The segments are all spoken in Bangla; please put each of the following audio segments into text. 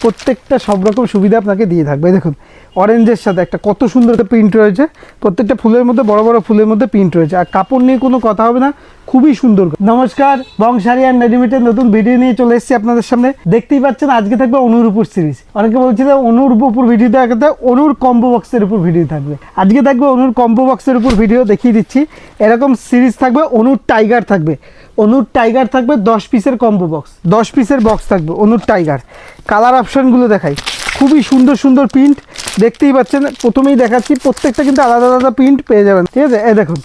প্রত্যেকটা সব রকম সুবিধা আপনাকে দিয়ে থাকবে। দেখুন অরেঞ্জের সাথে একটা কত সুন্দর একটা প্রিন্ট রয়েছে, প্রত্যেকটা ফুলের মধ্যে বড় বড় ফুলের মধ্যে প্রিন্ট রয়েছে, আর কাপড় নিয়ে কোনো কথা হবে না, খুবই সুন্দর। নমস্কার, বংশারি অ্যান্ড রেডিমেডের নতুন ভিডিও নিয়ে চলে এসেছি আপনাদের সামনে। দেখতেই পাচ্ছেন আজকে থাকবে অনুর উপর সিরিজ। অনেকে বলছিল অনুর উপর ভিডিও দেখাতে, অনুর কম্বো বক্সের উপর ভিডিও থাকবে। আজকে থাকবে অনুর কম্বো বক্সের উপর ভিডিও দেখিয়ে দিচ্ছি। এরকম সিরিজ থাকবে, অনুর টাইগার থাকবে। অনুর টাইগার থাকবে 10 পিসের কম্বো বক্স, 10 পিসের বক্স থাকবে অনুর টাইগার। কালার অপশানগুলো দেখাই, খুবই সুন্দর সুন্দর প্রিন্ট দেখতেই পাচ্ছেন। প্রথমেই দেখাচ্ছি, প্রত্যেকটা কিন্তু আলাদা আলাদা প্রিন্ট পেয়ে যাবেন, ঠিক আছে। এই দেখুন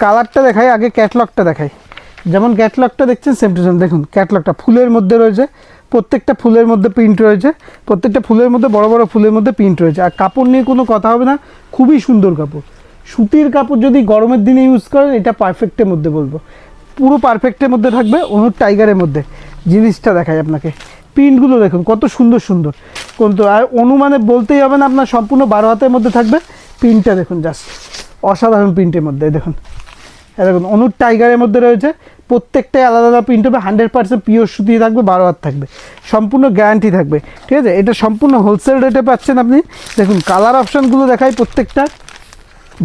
কালারটা দেখাই, আগে ক্যাটলগটা দেখাই। যেমন ক্যাটলগটা দেখছেন সেম টু সেম, দেখুন ক্যাটলগটা ফুলের মধ্যে রয়েছে, প্রত্যেকটা ফুলের মধ্যে প্রিন্ট রয়েছে, প্রত্যেকটা ফুলের মধ্যে বড় বড় ফুলের মধ্যে প্রিন্ট রয়েছে। আর কাপড় নিয়ে কোনো কথা হবে না, খুবই সুন্দর কাপড়। সুতির কাপড় যদি গরমের দিনে ইউজ করেন, এটা পারফেক্টের মধ্যে বলবো, পুরো পারফেক্টের মধ্যে থাকবে। অনুর টাইগারের মধ্যে জিনিসটা দেখাই আপনাকে, প্রিন্টগুলো দেখুন কত সুন্দর সুন্দর। কিন্তু আর অনু মানে বলতেই হবে না, আপনার সম্পূর্ণ 12 হাতের মধ্যে থাকবে। প্রিন্টটা দেখুন জাস্ট অসাধারণ প্রিন্টের মধ্যে। দেখুন দেখুন অনুর টাইগারের মধ্যে রয়েছে, প্রত্যেকটাই আলাদা আলাদা প্রিন্ট হবে। 100% পিওর সুতি থাকবে, 12 হাত থাকবে, সম্পূর্ণ গ্যারান্টি থাকবে, ঠিক আছে। এটা সম্পূর্ণ হোলসেল রেটে পাচ্ছেন আপনি। দেখুন কালার অপশানগুলো দেখাই, প্রত্যেকটা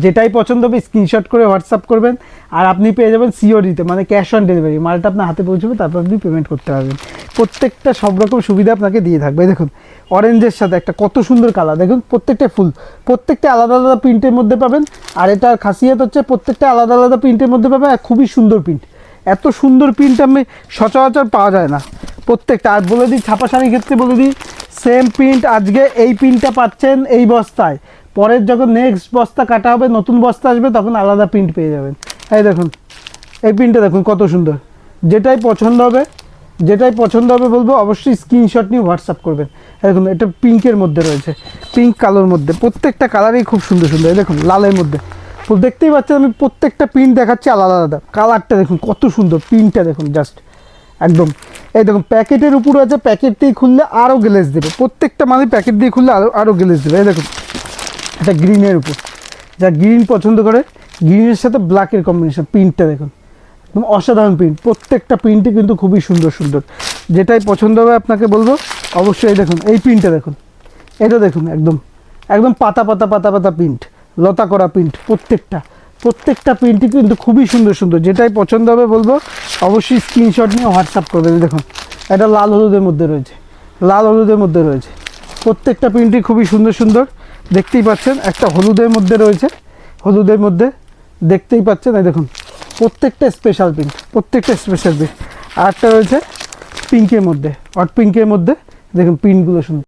যেটাই পছন্দ হবে স্ক্রিনশট করে হোয়াটসঅ্যাপ করবেন, আর আপনি পেয়ে যাবেন সিওডিতে, মানে ক্যাশ অন ডেলিভারি। মালটা আপনার হাতে পৌঁছবে, তারপর আপনি পেমেন্ট করতে পারবেন। প্রত্যেকটা সব রকম সুবিধা আপনাকে দিয়ে থাকবে। দেখুন অরেঞ্জের সাথে একটা কত সুন্দর কালার, দেখুন প্রত্যেকটা ফুল, প্রত্যেকটা আলাদা আলাদা প্রিন্টের মধ্যে পাবেন। আর এটার খাসিয়ত হচ্ছে প্রত্যেকটা আলাদা আলাদা প্রিন্টের মধ্যে পাবেন, আর খুবই সুন্দর প্রিন্ট। এত সুন্দর প্রিন্ট আমি সচরাচর পাওয়া যায় না প্রত্যেকটা। আর বলে দিই, ছাপা শাড়ির ক্ষেত্রে বলে দিই, সেম প্রিন্ট আজকে এই প্রিন্টটা পাচ্ছেন এই বস্তায়, পরের যখন নেক্সট বস্তা কাটা হবে, নতুন বস্তা আসবে, তখন আলাদা প্রিন্ট পেয়ে যাবেন। এই দেখুন এই প্রিন্টটা দেখুন কত সুন্দর। যেটাই পছন্দ হবে, যেটাই পছন্দ হবে বলবো, অবশ্যই স্ক্রিনশট নিয়ে হোয়াটসঅ্যাপ করবেন। দেখুন এটা পিঙ্কের মধ্যে রয়েছে, পিঙ্ক কালোর মধ্যে, প্রত্যেকটা কালারই খুব সুন্দর সুন্দর। এই দেখুন লালের মধ্যে, দেখতেই পাচ্ছেন আমি প্রত্যেকটা প্রিন্ট দেখাচ্ছি আলাদা আলাদা। কালারটা দেখুন কত সুন্দর, প্রিন্টটা দেখুন জাস্ট একদম। এই দেখুন প্যাকেটের উপরে আছে, প্যাকেট দিয়ে খুললে আরও গ্লেজ দেবে, প্রত্যেকটা মানে প্যাকেট দিয়ে খুললে আরও গ্লেজ দেবে। এই দেখুন এটা গ্রিনের উপর, যা গ্রিন পছন্দ করে, গ্রিনের সাথে ব্ল্যাকের কম্বিনেশন, প্রিন্টটা দেখুন একদম অসাধারণ প্রিন্ট। প্রত্যেকটা প্রিন্টই কিন্তু খুবই সুন্দর সুন্দর। যেটাই পছন্দ হবে আপনাকে বলবো, অবশ্যই দেখুন এই প্রিন্টটা দেখুন, এটা দেখুন একদম একদম পাতা পাতা পাতা পাতা প্রিন্ট, লতা করা প্রিন্ট। প্রত্যেকটা প্রিন্টই কিন্তু খুবই সুন্দর সুন্দর। যেটাই পছন্দ হবে বলবো, অবশ্যই স্ক্রিনশট নিয়ে হোয়াটসঅ্যাপ করবেন। দেখুন এটা লাল হলুদের মধ্যে রয়েছে, লাল হলুদের মধ্যে রয়েছে, প্রত্যেকটা প্রিন্টই খুবই সুন্দর সুন্দর। দেখতেই পাচ্ছেন একটা হলুদের মধ্যে রয়েছে, হলুদের মধ্যে দেখতেই পাচ্ছেন। এই দেখুন প্রত্যেকটা স্পেশাল প্রিন্ট, প্রত্যেকটা স্পেশাল প্রিন্ট। আরেকটা রয়েছে পিঙ্কের মধ্যে, হট পিঙ্কের মধ্যে, দেখুন প্রিন্টগুলো সুন্দর।